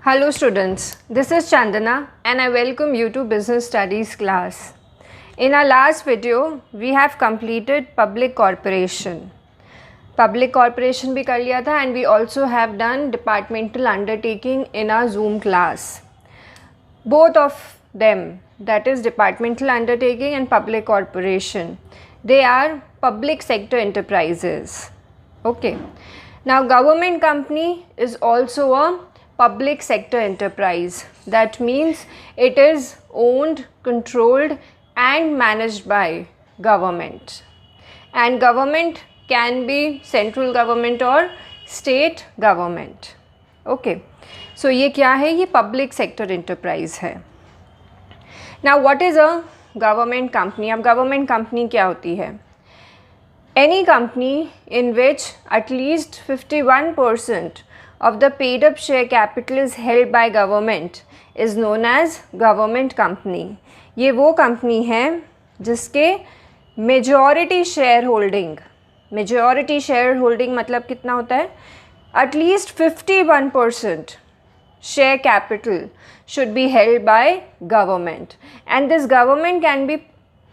Hello students, this is Chandana and I welcome you to Business Studies class. In our last video, we have completed Public Corporation. Public Corporation भी कर लिया था and we also have done Departmental Undertaking in our Zoom class. Both of them, that is Departmental Undertaking and Public Corporation, they are public sector enterprises. Okay. Now government company is also a public sector enterprise. That means it is owned, controlled and managed by government. And government can be central government or state government. Okay. So ये क्या है? ये public sector enterprise है. Now what is a government company? अब government company क्या होती है? Any company in which at least 51% of the paid up share capital is held by government is known as government company. ये वो company है जिसके majority share holding मतलब कितना होता है? At least 51% share capital should be held by government, and this government can be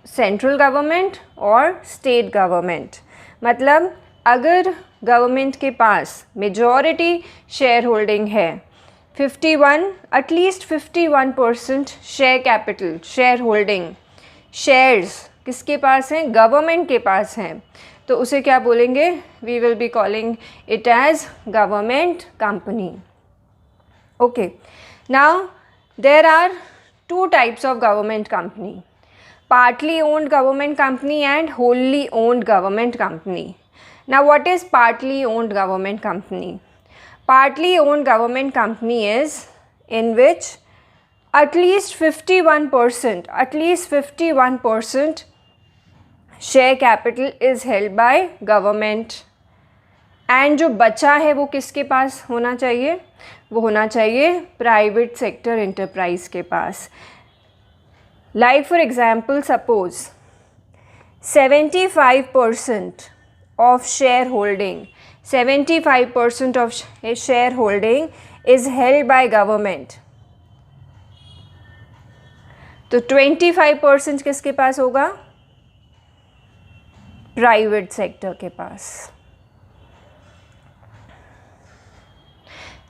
central government और state government. मतलब अगर गवर्नमेंट के पास मेजॉरिटी शेयर होल्डिंग है 51, at least 51% share capital, share holding, shares किसके पास हैं? गवर्नमेंट के पास हैं, तो उसे क्या बोलेंगे? We will be calling it as government company. Okay. Now there are two types of government company: partly owned government company and wholly owned government company. Now what is partly owned government company? Partly owned government company is in which at least 51% share capital is held by government, and जो बचा है वो किसके पास होना चाहिए? वो होना चाहिए प्राइवेट सेक्टर एंटरप्राइज के पास. Like for example, suppose 75% of shareholding is held by government. तो 25% किसके पास होगा? प्राइवेट सेक्टर के पास.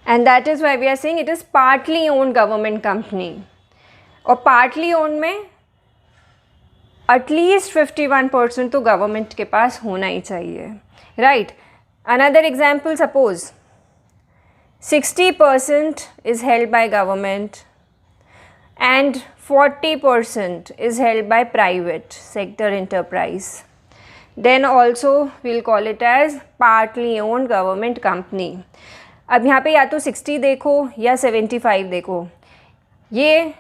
And that is why we are saying it is partly owned government company. और पार्टली ओन में एटलीस्ट 51% तो government के पास होना ही चाहिए, right. Another example, suppose 60% is held by government and 40% is held by private sector enterprise. Then also we'll call it as partly owned government company. अब यहाँ पे या तो 60 देखो या 75 देखो, ये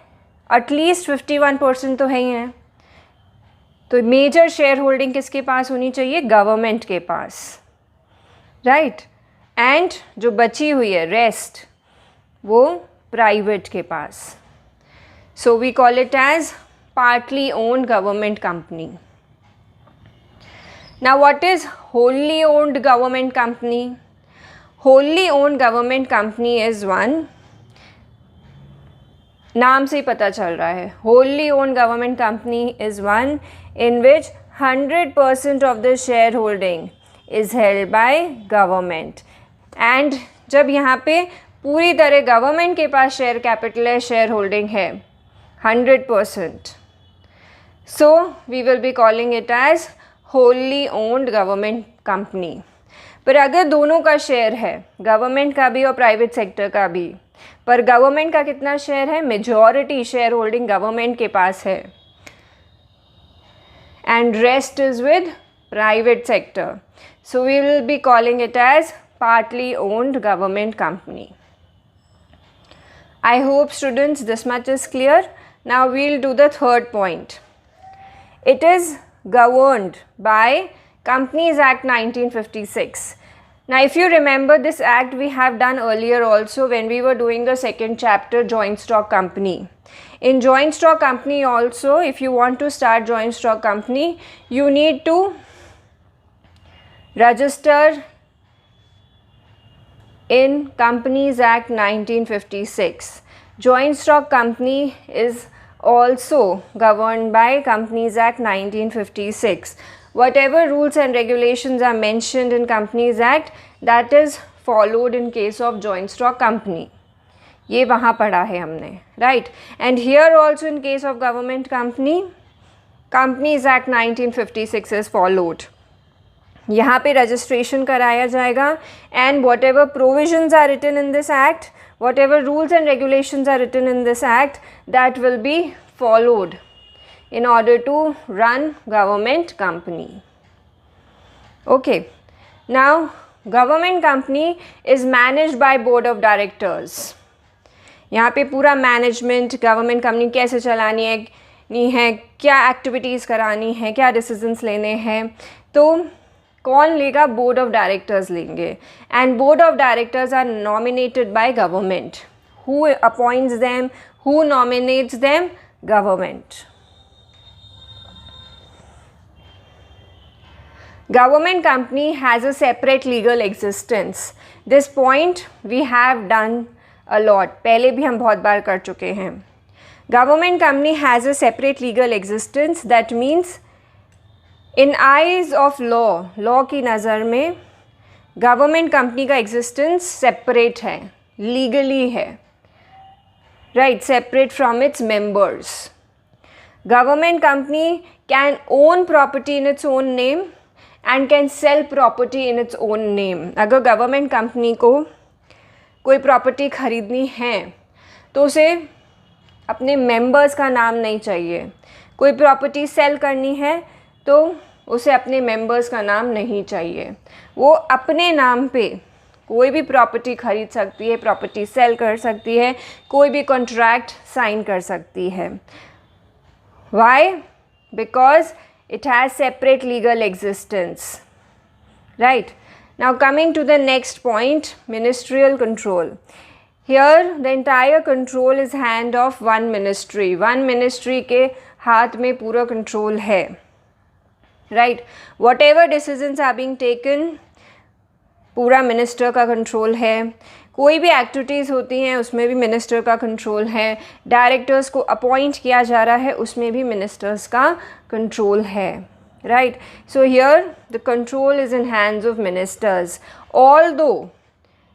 एटलीस्ट 51% तो है ही हैं. तो मेजर शेयर होल्डिंग किसके पास होनी चाहिए? गवर्नमेंट के पास, राइट. एंड जो बची हुई है रेस्ट वो प्राइवेट के पास. So we call it as partly owned government company. Now what is wholly owned government company? Wholly owned government company is one, नाम से ही पता चल रहा है, wholly owned government company is one in which 100% of the shareholding is held by government. and जब यहाँ पे पूरी तरह गवर्नमेंट के पास शेयर कैपिटल है, शेयर होल्डिंग है 100%, so we will be calling it as wholly owned government company. पर अगर दोनों का शेयर है, गवर्नमेंट का भी और प्राइवेट सेक्टर का भी, पर गवर्नमेंट का कितना शेयर है? मेजॉरिटी शेयर होल्डिंग गवर्नमेंट के पास है and rest is with private sector, so we will be calling it as partly owned government company. I hope students this much is clear. Now we will do the third point. It is governed by Companies Act 1956. Now if you remember, this act we have done earlier also when we were doing the second chapter, joint stock company. In joint stock company also, if you want to start joint stock company, you need to register in Companies Act 1956. Joint stock company is also governed by Companies Act 1956. Whatever rules and regulations are mentioned in Companies Act, that is followed in case of joint stock company. ये वहाँ पढ़ा है हमने, right? And here also in case of government company, Companies Act 1956 is followed. यहाँ पे registration कराया जाएगा and whatever provisions are written in this act, whatever rules and regulations are written in this act, that will be followed in order to run government company. Okay, now government company is managed by board of directors. यहाँ पे पूरा management government company कैसे चलानी है, क्या activities करानी है, क्या डिसीजंस लेने हैं, तो कौन लेगा? बोर्ड ऑफ डायरेक्टर्स लेंगे. And board of directors are nominated by government. Who appoints them? Who nominates them? Government. Government company has a separate legal existence. This point we have done a lot. पहले भी हम बहुत बार कर चुके हैं. Government company has a separate legal existence. That means in eyes of law, law की नज़र में गवर्नमेंट कंपनी का एग्जिस्टेंस सेपरेट है, लीगली है, right, separate from its members. Government company can own property in its own name and can sell property in its own name. अगर government company को कोई property खरीदनी है तो उसे अपने मेंबर्स का नाम नहीं चाहिए. कोई प्रॉपर्टी सेल करनी है तो उसे अपने मेंबर्स का नाम नहीं चाहिए. वो अपने नाम पे कोई भी प्रॉपर्टी खरीद सकती है, प्रॉपर्टी सेल कर सकती है, कोई भी कॉन्ट्रैक्ट साइन कर सकती है. Why? Because it has separate legal existence, right? Now coming to the next point, ministerial control. Here the entire control is hand of one ministry. One ministry के हाथ में पूरा control है, right? Whatever decisions are being taken, पूरा minister का control है. कोई भी एक्टिविटीज़ होती हैं उसमें भी मिनिस्टर का कंट्रोल है. डायरेक्टर्स को अपॉइंट किया जा रहा है उसमें भी मिनिस्टर्स का कंट्रोल है, right? So here the control is in hands of ministers. Although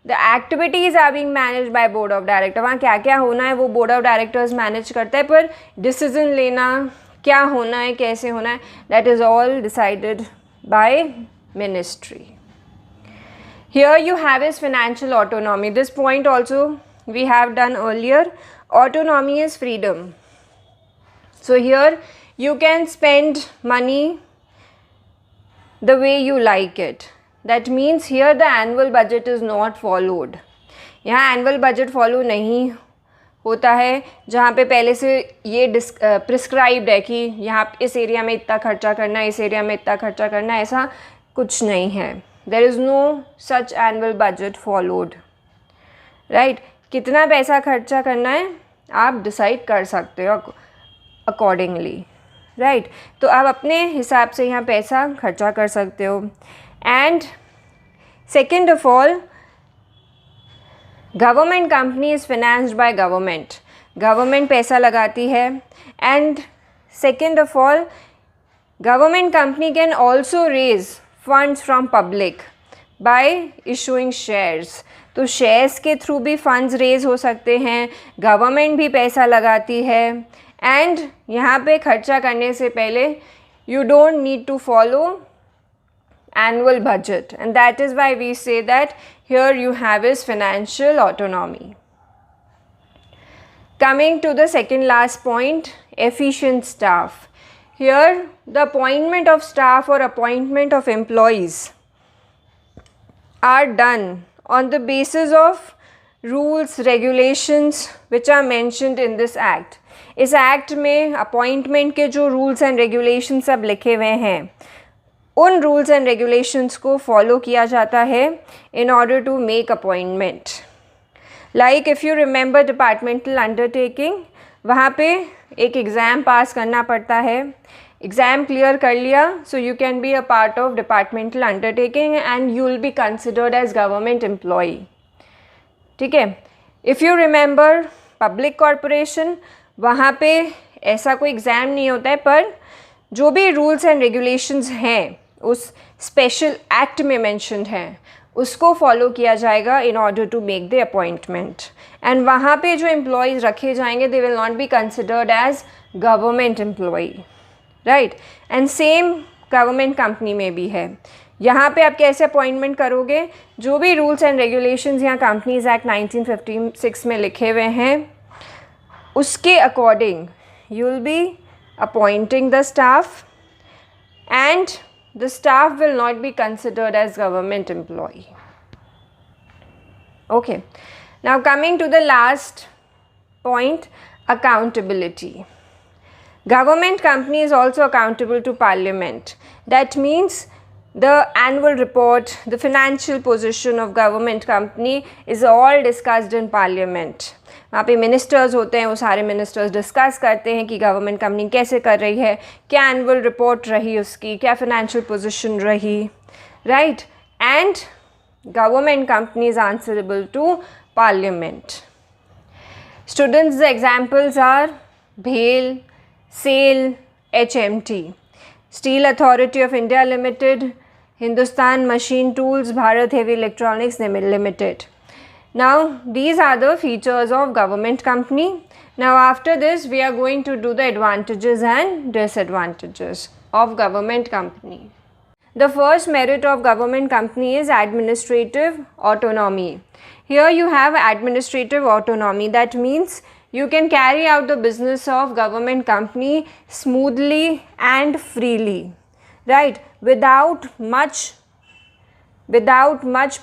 the activities are being managed by board of director. वहाँ क्या क्या होना है वो बोर्ड ऑफ डायरेक्टर्स मैनेज करता है, पर डिसीजन लेना, क्या होना है, कैसे होना है, that is all decided by ministry. Here you have is financial autonomy. This point also we have done earlier. Autonomy is freedom. So here you can spend money the way you like it. That means here the annual budget is not followed. यहाँ annual budget follow नहीं होता है, जहाँ पे पहले से ये prescribed है कि यहाँ इस एरिया में इतना खर्चा करना है, इस एरिया में इतना खर्चा करना है, ऐसा कुछ नहीं है. There is no such annual budget followed, right? कितना पैसा खर्चा करना है आप डिसाइड कर सकते हो अकॉर्डिंगली, राइट? तो आप अपने हिसाब से यहाँ पैसा खर्चा कर सकते हो. And second of all, government company is financed by government. Government पैसा लगाती है. And second of all, government company can also raise funds from public by issuing shares. तो शेयर्स के थ्रू भी फंड्स रेज हो सकते हैं. गवर्नमेंट भी पैसा लगाती है. एंड यहाँ पे खर्चा करने से पहले you don't need to follow annual budget, and that is why we say that here you have is financial autonomy. Coming to the second last point, efficient staff. Here the appointment of staff or appointment of employees are done on the basis of rules, regulations which are mentioned in this act. इस act में appointment के जो rules and regulations सब लिखे हुए हैं, उन rules and regulations को follow किया जाता है in order to make appointment. Like if you remember departmental undertaking, वहाँ पे एक एग्ज़ाम पास करना पड़ता है. एग्ज़ाम क्लियर कर लिया, so you can be a part of departmental undertaking and you will be considered as government employee. ठीक है। If you remember public corporation, वहाँ पे ऐसा कोई एग्ज़ाम नहीं होता है, पर जो भी रूल्स एंड रेगुलेशंस हैं उस स्पेशल एक्ट में मेंशन्ड हैं उसको फॉलो किया जाएगा in order to make the appointment. And वहाँ पे जो एम्प्लॉयज़ रखे जाएंगे they will not be considered as government employee, right. And same government company में भी है। यहाँ पे आप कैसे अपॉइंटमेंट करोगे, जो भी रूल्स एंड रेगुलेशंस यहाँ कंपनीज एक्ट 1956 में लिखे हुए हैं उसके according you will B appointing the staff and the staff will not be considered as government employee. Okay, now coming to the last point, accountability. Government company is also accountable to parliament. That means the annual report, the financial position of government company is all discussed in parliament. वहाँ पे ministers होते हैं, वो सारे ministers discuss करते हैं कि government company कैसे कर रही है, क्या एनुअल रिपोर्ट रही उसकी, क्या फिनेंशियल पोजीशन रही, right. And government company is answerable to parliament. Students examples are भेल, SAIL, HMT, Steel Authority of India Limited, Hindustan Machine Tools, Bharat Heavy Electronics Limited. Now these are the features of government company. Now after this we are going to do the advantages and disadvantages of government company. The first merit of government company is administrative autonomy. Here you have administrative autonomy. That means you can carry out the business of government company smoothly and freely, right, without much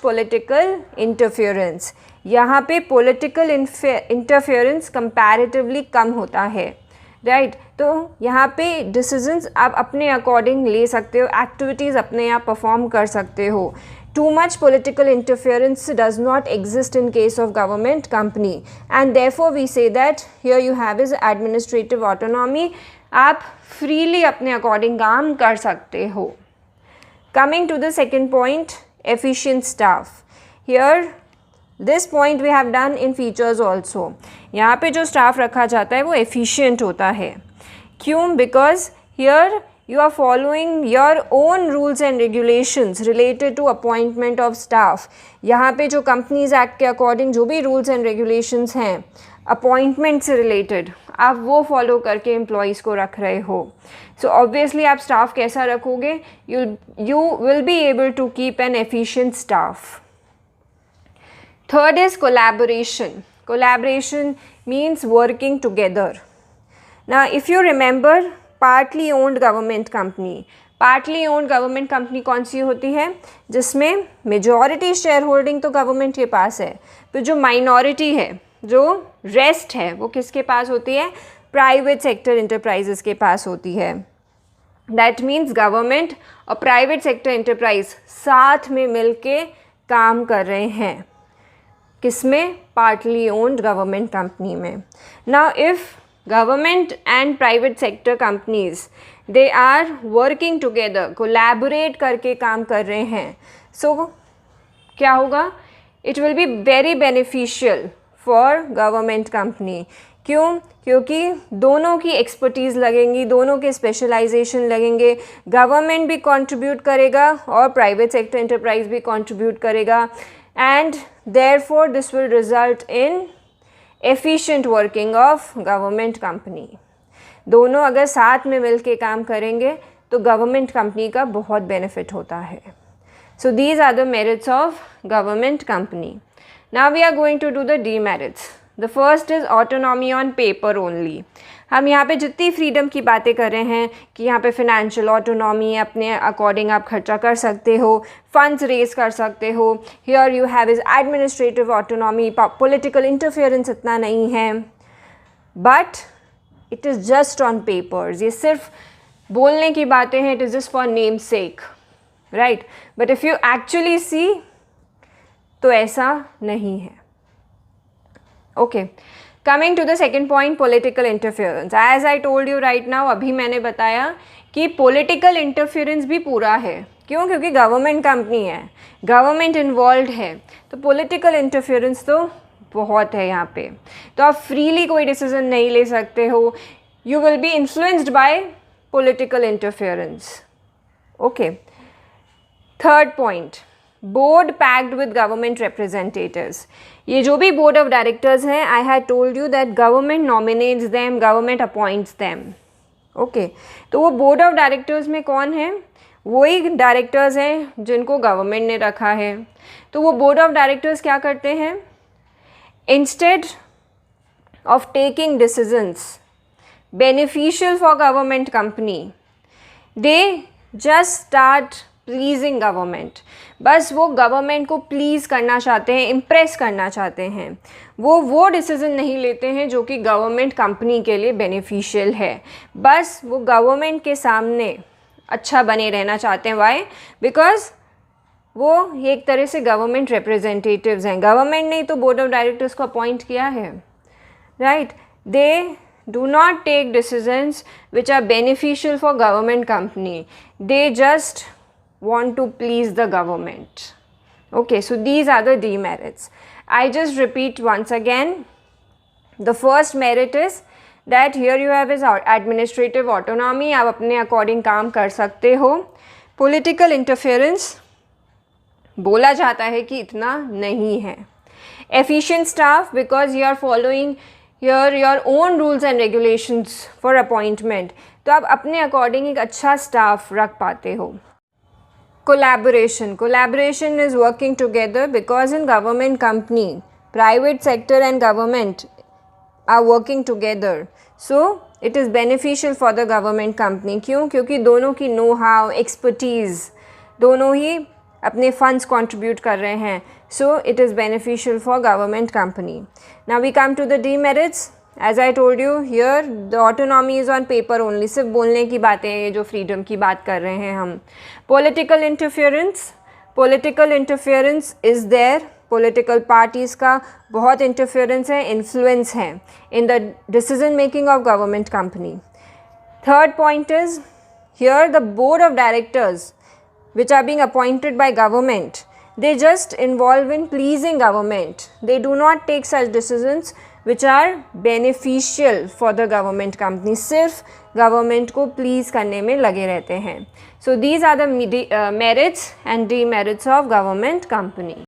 political interference. यहाँ पे political interference comparatively कम होता है, right. तो यहाँ पे decisions आप अपने according ले सकते हो, activities अपने आप perform कर सकते हो. Too much political interference does not exist in case of government company, and therefore we say that here you have is administrative autonomy. आप freely अपने according काम कर सकते हो. Coming to the second point, efficient staff. Here this point we have done in features also. यहाँ पे जो staff रखा जाता है वो efficient होता है. क्यों? Because here you are following your own rules and regulations related to appointment of staff. यहाँ पे जो Companies Act के according जो भी rules and regulations हैं अपॉइंटमेंट से रिलेटेड आप वो फॉलो करके एम्प्लॉयज़ को रख रहे हो. सो ऑब्वियसली आप स्टाफ कैसा रखोगे, you will be able to keep an efficient staff. Third is collaboration. Collaboration means working together. Now if you remember partly owned government company, partly owned government company कौन सी होती है, जिसमें majority share holding तो government के पास है, फिर जो माइनॉरिटी है, जो रेस्ट है, वो किसके पास होती है, प्राइवेट सेक्टर इंटरप्राइजेस के पास होती है. दैट मीन्स गवर्नमेंट और प्राइवेट सेक्टर इंटरप्राइज साथ में मिलके काम कर रहे हैं. किसमें? पार्टली ओन्ड गवर्नमेंट कंपनी में. Now if government and private sector companies they are working together, collaborate करके काम कर रहे हैं, सो क्या होगा, it will be very beneficial for government company. क्यों? क्योंकि दोनों की एक्सपर्टीज़ लगेंगी, दोनों के स्पेशलाइजेशन लगेंगे. गवर्नमेंट भी कंट्रीब्यूट करेगा और प्राइवेट सेक्टर एंटरप्राइज भी कंट्रीब्यूट करेगा, and therefore this will result in efficient working of government company. दोनों अगर साथ में मिल के काम करेंगे तो गवर्नमेंट कंपनी का बहुत बेनिफिट होता है. So these are the merits of government company. Now we are going to do the demerits. The first is autonomy on paper only. हम यहाँ पे जितनी फ्रीडम की बातें कर रहे हैं कि यहाँ पे फिनेंशियल ऑटोनॉमी, अपने अकॉर्डिंग आप खर्चा कर सकते हो, फंड्स रेज कर सकते हो. Here you have is administrative autonomy, political interference इतना नहीं है, but it is just on papers. ये सिर्फ बोलने की बातें हैं, it is just for name sake, right. But if you actually see तो ऐसा नहीं है. Okay, coming to the second point, political interference. As I told you right now, अभी मैंने बताया कि पॉलिटिकल इंटरफेरेंस भी पूरा है. क्यों? क्योंकि गवर्नमेंट कंपनी है, गवर्नमेंट इन्वॉल्व है, तो पॉलिटिकल इंटरफेरेंस तो बहुत है यहाँ पे। तो आप फ्रीली कोई डिसीजन नहीं ले सकते हो, you will B influenced by political interference. Okay, third point, board packed with government representatives. ये जो भी बोर्ड ऑफ डायरेक्टर्स हैं, I had told you that government nominates them, government appoints them. Okay, तो वो बोर्ड ऑफ डायरेक्टर्स में कौन है? वही डायरेक्टर्स हैं जिनको गवर्नमेंट ने रखा है। तो वो बोर्ड ऑफ डायरेक्टर्स क्या करते हैं? Instead of taking decisions beneficial for government company, they just start pleasing government. बस वो गवर्नमेंट को प्लीज़ करना चाहते हैं, इम्प्रेस करना चाहते हैं। वो डिसीज़न नहीं लेते हैं जो कि गवर्नमेंट कंपनी के लिए बेनिफिशियल है। बस वो गवर्नमेंट के सामने अच्छा बने रहना चाहते हैं। वाई? बिकॉज वो एक तरह से गवर्नमेंट रिप्रेजेंटेटिव्स हैं। गवर्नमेंट ने तो बोर्ड ऑफ डायरेक्टर्स को अपॉइंट किया है, right? They do not take decisions which are beneficial for government company. They just want to please the government. Okay, so these are the demerits. I just repeat once again. The first merit is that here you have is administrative autonomy. आप अपने according काम कर सकते हो. Political interference बोला जाता है कि इतना नहीं है. Efficient staff because you are following your own rules and regulations for appointment. तो आप अपने अकॉर्डिंग एक अच्छा स्टाफ रख पाते हो. Collaboration is working together because in government company, private sector and government are working together. So it is beneficial for the government company. क्यों? क्योंकि दोनों की नो हाउ, एक्सपर्टीज़, दोनों ही अपने फंड्स कंट्रीब्यूट कर रहे हैं. So it is beneficial for government company. Now we come to the demerits. As I told you here, the autonomy is on paper only. सिर्फ बोलने की बातें हैं, जो फ्रीडम की बात कर रहे हैं हम. Political interference is there. Political parties का बहुत interference है, influence है in the decision making of government company. Third point is, here the board of directors which are being appointed by government, they just involve in pleasing government. They do not take such decisions which are beneficial for the government company. सिर्फ government को please करने में लगे रहते हैं. So these are the merits and demerits of government company.